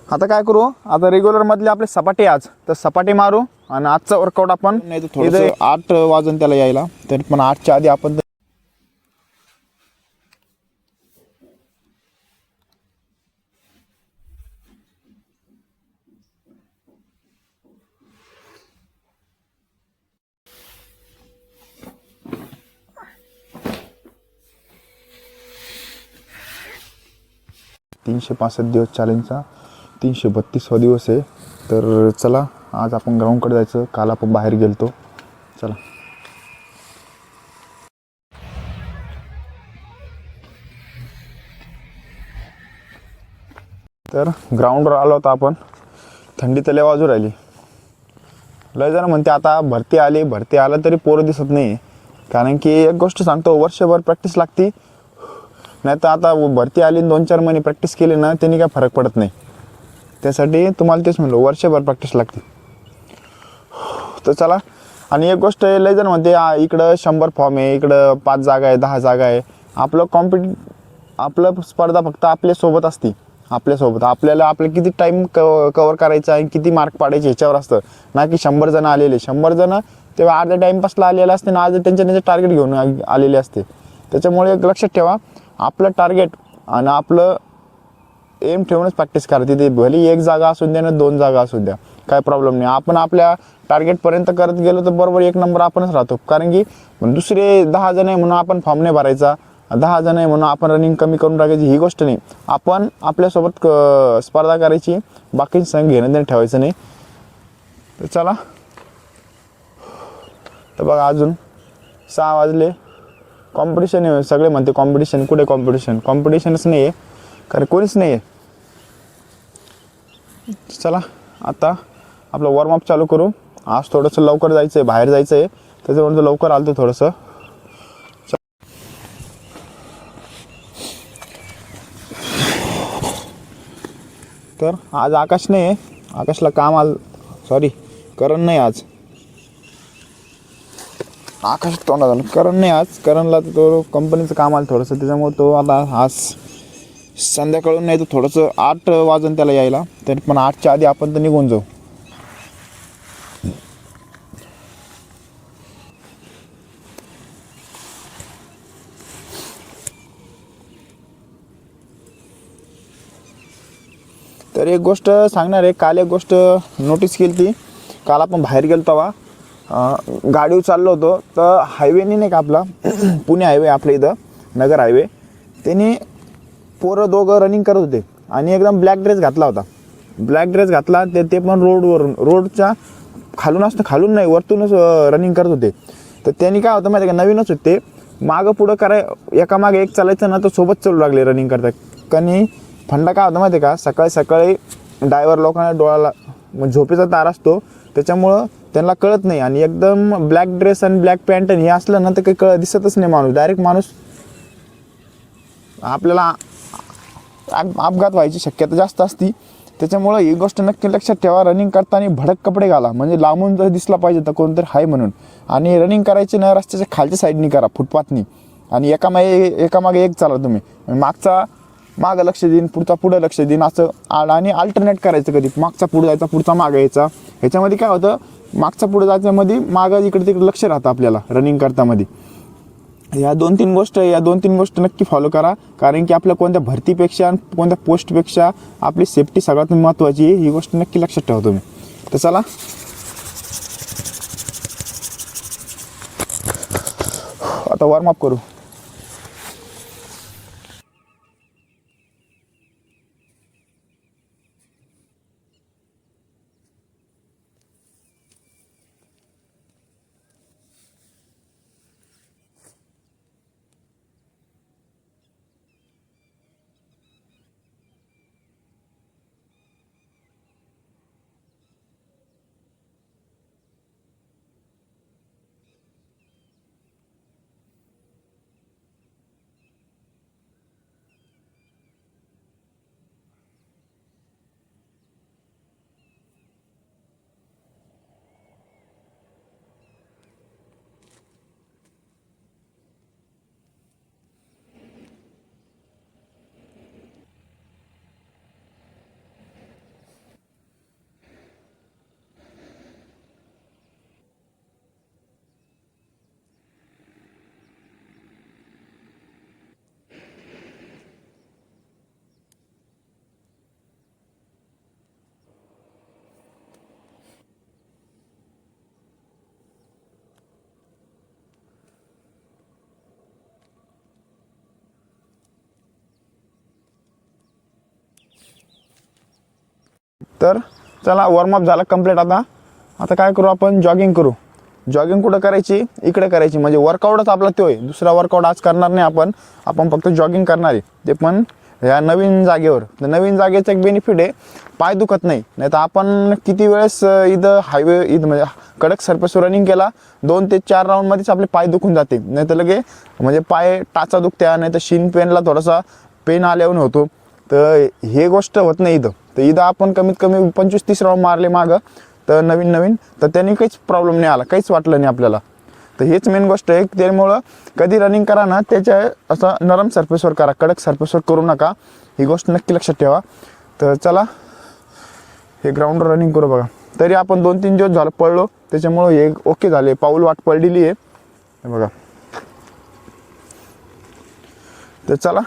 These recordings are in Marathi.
आता काय करू, आता रेग्युलर मधले आपले सपाटे आज तर सपाटे मारू आणि आजचा वर्कआउट आपण नाही तर थोडंसं 8 वाजून त्याला यायला, तर पण 8च्या आधी आपण 365 दिवस चॅलेंजचा 332वा दिवस आहे. तर चला आज आपण ग्राउंडकडे जायचं. काल आपण बाहेर गेलतो. चला तर ग्राउंडवर आलो होतो आपण. थंडी तर लय वाजू राहिली. लय जण म्हणते आता भरती आलं तरी पोरं दिसत नाही. कारण की एक गोष्ट सांगतो, वर्षभर प्रॅक्टिस लागती. नाही तर आता भरती आली 2-4 महिने प्रॅक्टिस केली ना त्यांनी काय फरक पडत नाही. त्यासाठी तुम्हाला तेच म्हणलो, वर्षभर प्रॅक्टिस लागते. तर चला. आणि एक गोष्ट लय जण म्हणते इकडं 100 फॉर्म आहे, इकडं 5 जागा आहे, 10 जागा आहे. आपलं स्पर्धा फक्त आपल्यासोबत असते. आपल्याला किती टाईम कवर करायचा आहे, किती मार्क पाडायचे ह्याच्यावर असतं ना. की 100 जण आलेले, 100 जण तेव्हा अर्ध्या टाईमपासला आलेले असते ना, आज त्यांचे टार्गेट घेऊन आलेले असते. त्याच्यामुळे एक लक्षात ठेवा, आपलं टार्गेट आणि आपलं एम ठेवूनच प्रॅक्टिस करा. तिथे भले 1 जागा असू द्या ना 2 जागा असू द्या, काय प्रॉब्लेम नाही. आपण आपल्या टार्गेटपर्यंत करत गेलो तर बरोबर 1 नंबर आपणच राहतो. कारण की दुसरे 10 जण आहे म्हणून आपण फॉर्म नाही भरायचा, 10 जण आहे म्हणून आपण रनिंग कमी करून टाकायची, ही गोष्ट नाही. आपण आपल्यासोबत स्पर्धा करायची, बाकी संघ घेणं देणं ठेवायचं नाही. तर चला. तर बघा अजून 6 वाजले. कॉम्पिटिशन आहे. सगळे म्हणते कॉम्पिटिशन, कुठे कॉम्पिटिशनच नाही आहे, कारण कोणीच नाही आहे. चला आता आपलं वॉर्मअप चालू करू. आज थोडंसं लवकर जायचं आहे, बाहेर जायचं आहे, त्याच्यामुळे लवकर आलो थोडंसं. तर आज आकाश नाही आहे, आकाशला काम सॉरी करण नाही आज. आकाश तोंडा झालं, करण नाही आज. करणला तो कंपनीचं काम आलं थोडंसं, त्याच्यामुळे तो आता आज संध्याकाळून नाही तर थोडंसं 8 वाजून त्याला यायला, तर पण 8च्या आधी आपण तर निघून जाऊ. तर एक गोष्ट सांगणार आहे. काल एक गोष्ट नोटीस केली ती. काल आपण बाहेर गेलो तेव्हा गाडीवर चाललो होतो, तर हायवेने नाही का आपला पुणे हायवे आपल्या इथं नगर हायवे, त्यांनी पोरं दोघं रनिंग करत होते आणि एकदम ब्लॅक ड्रेस घातला होता. ब्लॅक ड्रेस घातला ते पण रोडच्या खालून नाही वरतूनच रनिंग करत होते. तर त्यांनी काय होतं माहिती आहे का, नवीनच होते, मागं पुढं एका मागे एक चालायचं ना, तर सोबत चालू लागले रनिंग करता. कनी फंडा काय होता माहिती आहे का, सकाळी ड्रायव्हर लोकांना डोळ्याला झोपेचा तार असतो, त्याच्यामुळं त्यांना कळत नाही. आणि एकदम ब्लॅक ड्रेस आणि ब्लॅक पॅन्ट हे असलं ना तर काही दिसतच नाही माणूस. डायरेक्ट माणूस आपल्याला अपघात व्हायची शक्यता जास्त असती. त्याच्यामुळं ही गोष्ट नक्की लक्षात ठेवा, रनिंग करताना भडक कपडे घाला, म्हणजे लांबून जर दिसला पाहिजे तर कोणतरी आहे म्हणून. आणि रनिंग करायची ना रस्त्याच्या खालच्या साईडनी करा, फुटपाथनी. आणि एकामागे एक चाला तुम्ही. मागं लक्ष देईन, पुढं लक्ष देईन, असं आणि अल्टरनेट करायचं. कधी मागचा पुढं जायचा, पुढचा मागं यायचा. ह्याच्यामध्ये काय होतं, मागचा पुढं जायच्यामध्ये मागं इकडे तिकडे लक्ष राहतं आपल्याला रनिंग करतामध्ये. या 2-3 गोष्ट नक्की फॉलो करा. कारण की आपल्या कोणत्या भरतीपेक्षा आणि कोणत्या पोस्टपेक्षा आपली सेफ्टी सगळ्यात महत्त्वाची आहे. ही गोष्ट नक्की लक्षात ठेवा तुम्ही. तर चला आता वॉर्मअप करू. तर चला वॉर्मअप झाला कंप्लीट. आता काय करू आपण, जॉगिंग करू. जॉगिंग कुठं करायची, इकडे करायची. म्हणजे वर्कआउटच आपला तो आहे, दुसरा वर्कआउट आज करणार नाही आपण फक्त जॉगिंग करणार आहे, ते पण ह्या नवीन जागेवर. तर नवीन जागेचं एक बेनिफिट आहे, पाय दुखत नाही. नाही तर आपण किती वेळेस इथं म्हणजे कडक सरफेसवर रनिंग केला, 2 ते 4 राऊंडमध्येच आपले पाय दुखून जाते. नाही तर लगे म्हणजे पाय टाचा दुखत्या, नाही तर शिन पेनला थोडासा पेन आल्यावर होतो. तर हे गोष्ट होत नाही इथं. तर इथं आपण कमीत कमी 25-30 राऊंड मारले मागं, तर नवीन तर त्यांनी काहीच प्रॉब्लेम नाही आला, काहीच वाटलं नाही आपल्याला. तर हेच मेन गोष्ट आहे. त्यामुळं कधी रनिंग करा ना, त्याच्या असं नरम सरफेसवर करा, कडक सरफेसवर करू नका. ही गोष्ट नक्की लक्षात ठेवा. तर चला हे ग्राउंडवर रनिंग करू. बघा तरी आपण 2-3 दिवस झालं पळलो, त्याच्यामुळं हे ओके झाले. पाऊल वाट पडलेली आहे बघा. तर चला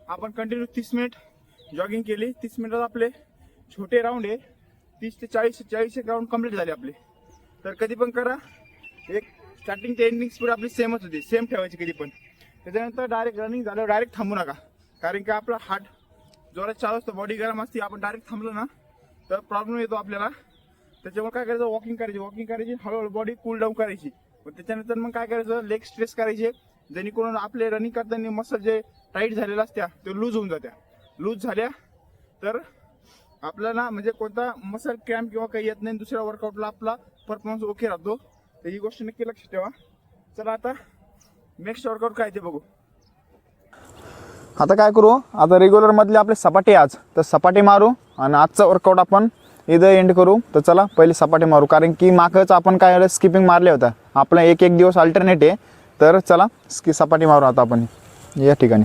आपण कंटिन्यू 30 मिनिट जॉगिंग केली. 30 मिनिटात आपले छोटे राऊंड आहे 30 ते 40 एक राऊंड कंप्लीट झाले आपले. तर कधी पण करा, एक स्टार्टिंग ते एंडिंग स्पीड आपली सेमच होती, सेम ठेवायची कधी पण. त्याच्यानंतर डायरेक्ट रनिंग झाल्यावर डायरेक्ट थांबू नका, कारण की आपला हार्ट जोरात चालू असतो, बॉडी गरम असते. आपण डायरेक्ट थांबलो ना तर प्रॉब्लेम येतो आपल्याला. त्याच्यामुळे काय करायचं, वॉकिंग करायची हळूहळू बॉडी कूल डाऊन करायची. पण त्याच्यानंतर मग काय करायचं, लेग स्ट्रेच करायचे, जेणेकरून आपले रनिंग करताना मसल जे टाईट झालेल्या असत्या ते लूज होऊन जात्या. लूज झाल्या तर आपल्याला म्हणजे कोणता मसल क्रॅम्प किंवा काही येत नाही, दुसऱ्या वर्कआउटला आपला परफॉर्मन्स ओके राहतो. तर ही गोष्ट नक्की लक्षात ठेवा. चला आता नेक्स्ट वर्कआउट काय ते बघू. आता काय करू, आता रेग्युलर मधले आपले सपाटे आज, तर सपाटे मारू आणि आजचा वर्कआउट आपण इथं एंड करू. तर चला पहिले सपाटे मारू, कारण की मागच आपण काय स्किपिंग मारले होता, आपला एक दिवस अल्टरनेट आहे. तर चला सपाटे मारू आता आपण या ठिकाणी.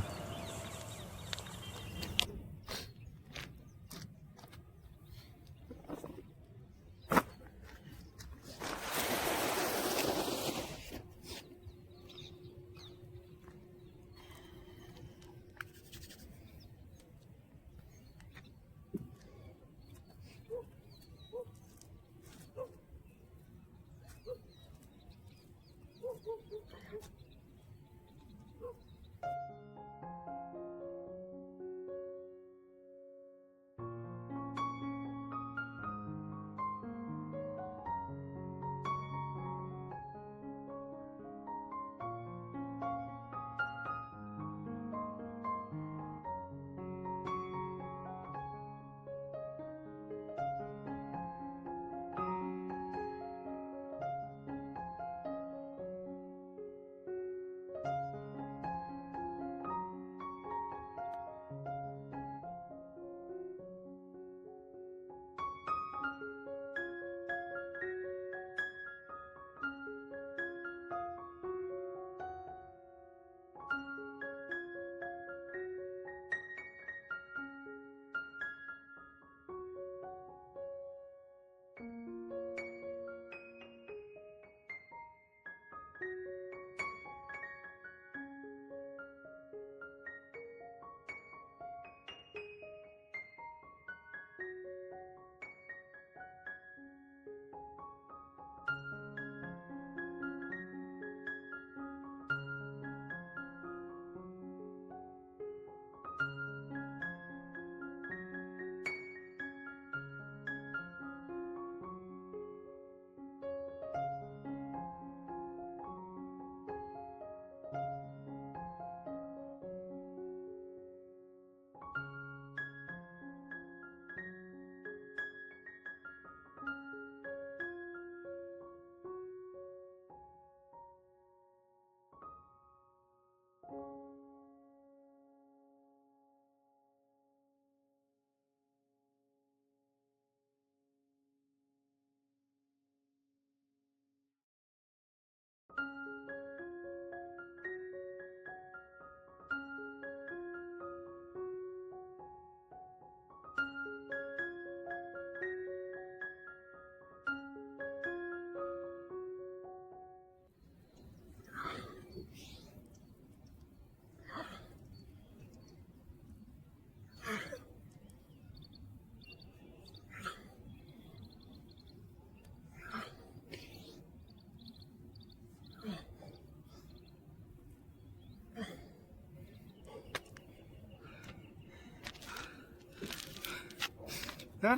तर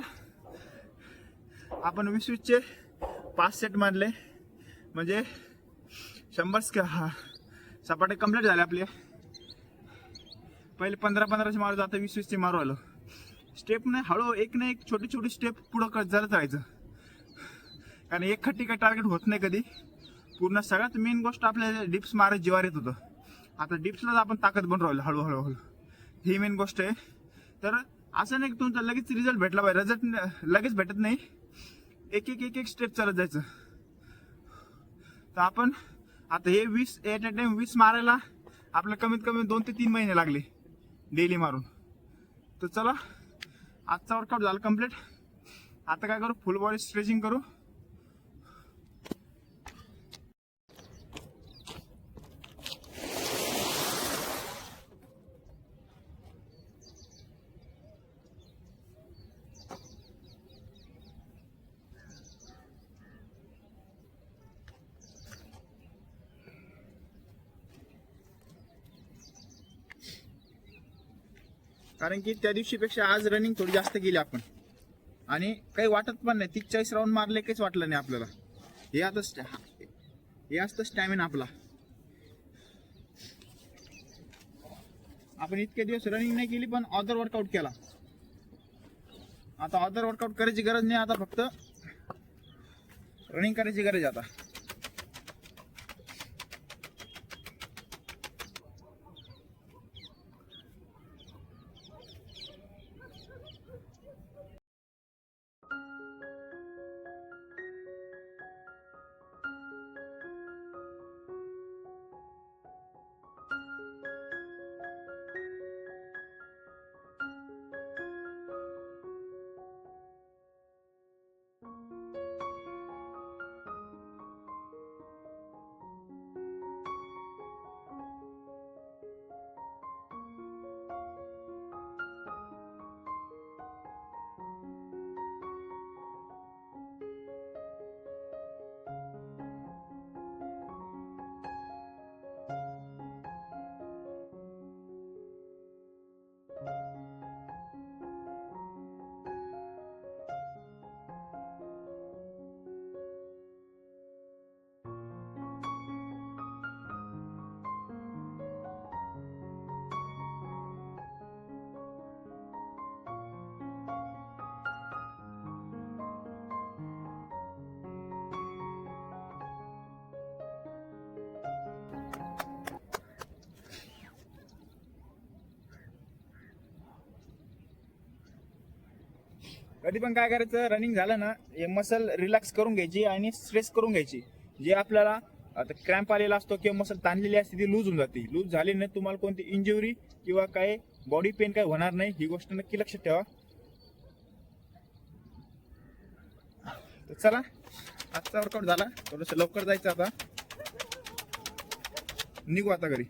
आपण 20-20चे 5 सेट मारले, म्हणजे 100 सपाटे कंप्लीट झाले आपले. पहिले 15-15चे मारू, आता 20-20चे मारू आलो. स्टेप नाही, हळू एक ना एक छोटी छोटी स्टेप पुढं करत राहायचं, कारण एक खट्टी काही टार्गेट होत नाही कधी पूर्ण. सगळ्यात मेन गोष्ट आपल्याला डिप्स मारत जीवार येत होतं, आता डिप्सलाच आपण ताकद बनवू राहिलो हळूहळू. ही मेन गोष्ट आहे. तर असं नाही की तुमचा लगेच रिझल्ट भेटला पाहिजे, रिझल्ट लगेच भेटत नाही, एक एक स्टेप चालत जायचं. तर आपण आता हे 20 एट अ टाइम 20 मारायला आपल्याला कमीत कमी 2 ते 3 महिने लागले डेली मारून. तर चला आजचा वर्कआउट झाला कम्प्लीट. आता काय करू, फुल बॉडी स्ट्रेचिंग करू. कारण की त्या दिवशीपेक्षा आज रनिंग थोडी जास्त केली आपण आणि काही वाटत पण नाही. 30-40 राऊंड मारले काहीच वाटलं नाही आपल्याला. हे असतं स्टॅमिना आपला. आपण इतके दिवस रनिंग नाही केली पण अदर वर्कआउट केला. आता अदर वर्कआउट करायची गरज नाही, आता फक्त रनिंग करायची गरज आहे आता. कधी पण काय करायचं, रनिंग झालं ना हे मसल रिलॅक्स करून घ्यायची आणि स्ट्रेस करून घ्यायची. जे आपल्याला आता क्रॅम्प आलेला असतो किंवा मसल ताणलेली असते ती लूज होऊन जाते. लूज झाली नाही तुम्हाला कोणती इंजुरी किंवा काय बॉडी पेन काय होणार नाही, ही गोष्ट नक्की लक्षात ठेवा. तर चला आजचा वर्कआउट झाला, थोडंसं लवकर जायचं आता, निघू आता घरी.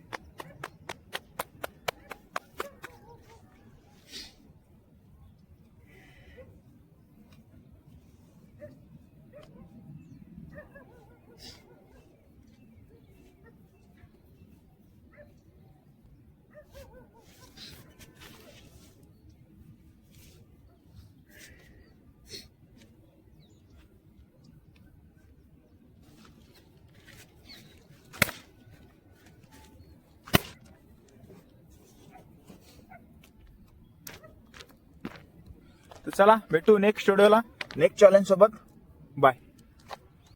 तर चला भेटू नेक्स्ट व्हिडिओला नेक्स्ट चॅलेंज सोबत. बाय.